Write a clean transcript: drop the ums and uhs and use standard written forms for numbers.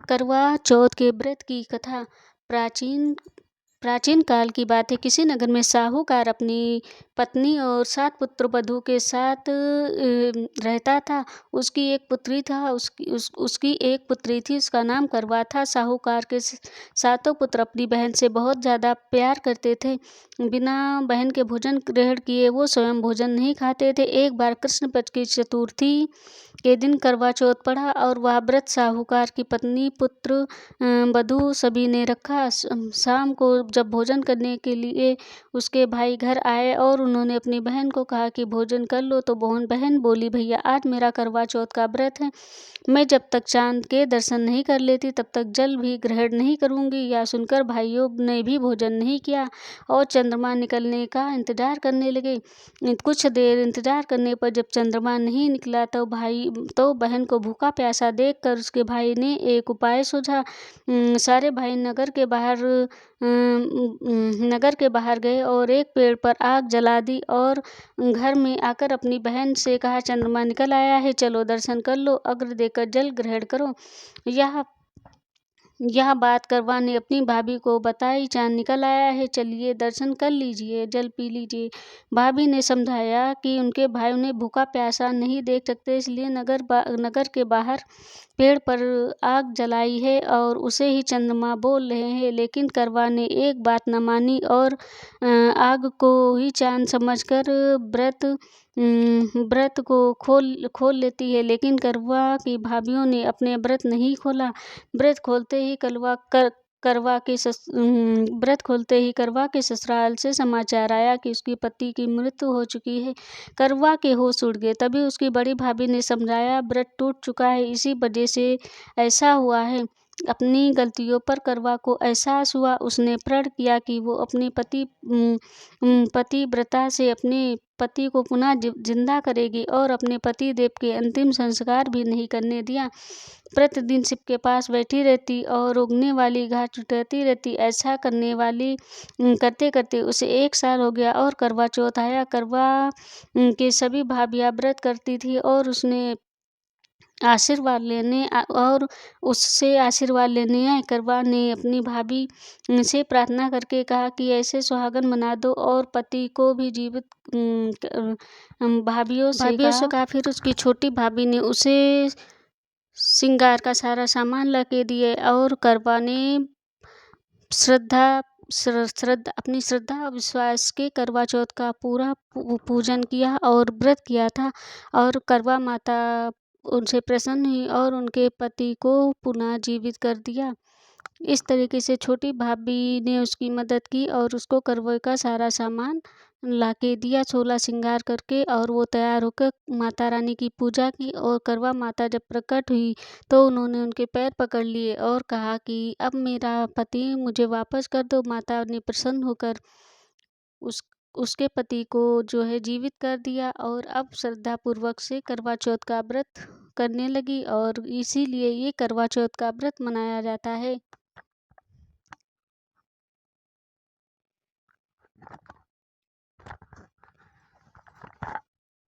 करवा चौथ के व्रत की कथा प्राचीन प्राचीन काल की बात है। किसी नगर में साहूकार अपनी पत्नी और 7 पुत्र वधू के साथ रहता था। उसकी एक पुत्री था उसकी एक पुत्री थी, उसका नाम करवा था। साहूकार के सातों पुत्र अपनी बहन से बहुत ज़्यादा प्यार करते थे। बिना बहन के भोजन ग्रहण किए वो स्वयं भोजन नहीं खाते थे। एक बार कृष्ण पक्ष की चतुर्थी के दिन करवा चौथ पड़ा और वह व्रत साहूकार की पत्नी, पुत्र, वधू सभी ने रखा। शाम को जब भोजन करने के लिए उसके भाई घर आए और उन्होंने अपनी बहन को कहा कि भोजन कर लो, तो बहन बोली, भैया आज मेरा करवा चौथ का व्रत है, मैं जब तक चांद के दर्शन नहीं कर लेती तब तक जल भी ग्रहण नहीं करूंगी। यह सुनकर भाइयों ने भी भोजन नहीं किया और चंद्रमा निकलने का इंतजार करने लगे। कुछ देर इंतजार करने पर जब चंद्रमा नहीं निकला तो बहन को भूखा प्यासा देखकर उसके भाई ने एक उपाय सूझा। सारे भाई नगर के बाहर गए और एक पेड़ पर आग जला दी और घर में आकर अपनी बहन से कहा, चंद्रमा निकल आया है, चलो दर्शन कर लो, अग्र देकर जल ग्रहण करो। यह बात करवा ने अपनी भाभी को बताई, चांद निकल आया है, चलिए दर्शन कर लीजिए, जल पी लीजिए। भाभी ने समझाया कि उनके भाई उन्हें भूखा प्यासा नहीं देख सकते, इसलिए नगर के बाहर पेड़ पर आग जलाई है और उसे ही चंद्रमा बोल रहे हैं। लेकिन करवा ने एक बात न मानी और आग को ही चांद समझकर व्रत को खोल लेती है। लेकिन करवा की भाभीयों ने अपने व्रत नहीं खोला। व्रत खोलते ही करवा के ससुराल से समाचार आया कि उसकी पति की मृत्यु हो चुकी है। करवा के होश उड़ गए। तभी उसकी बड़ी भाभी ने समझाया, व्रत टूट चुका है, इसी वजह से ऐसा हुआ है। अपनी गलतियों पर करवा को एहसास हुआ। उसने प्रण किया कि वो अपनी पतिव्रता से अपने पति को पुनः जिंदा करेगी और अपने पति देव के अंतिम संस्कार भी नहीं करने दिया। प्रतिदिन शिव के पास बैठी रहती और उगने वाली घास चुटाती रहती। ऐसा करते करते उसे 1 साल हो गया और करवा चौथ आया। करवा के सभी भाभियां व्रत करती थी और उससे आशीर्वाद लेने आए। करवा ने अपनी भाभी से प्रार्थना करके कहा कि ऐसे सुहागन बना दो और पति को भी जीवित भाभियों से कहा। फिर उसकी छोटी भाभी ने उसे श्रृंगार का सारा सामान ला के दिए और करवा ने अपनी श्रद्धा और विश्वास के करवा चौथ का पूरा पूजन किया और व्रत किया था और करवा माता उनसे प्रसन्न हुई और उनके पति को पुनः जीवित कर दिया। इस तरीके से छोटी भाभी ने उसकी मदद की और उसको करवे का सारा सामान लाके दिया, 16 श्रृंगार करके, और वो तैयार होकर माता रानी की पूजा की। और करवा माता जब प्रकट हुई तो उन्होंने उनके पैर पकड़ लिए और कहा कि अब मेरा पति मुझे वापस कर दो। माता ने प्रसन्न होकर उसके पति को जो है जीवित कर दिया और अब श्रद्धा पूर्वक से करवा चौथ का व्रत करने लगी और इसीलिए ये करवा चौथ का व्रत मनाया जाता है।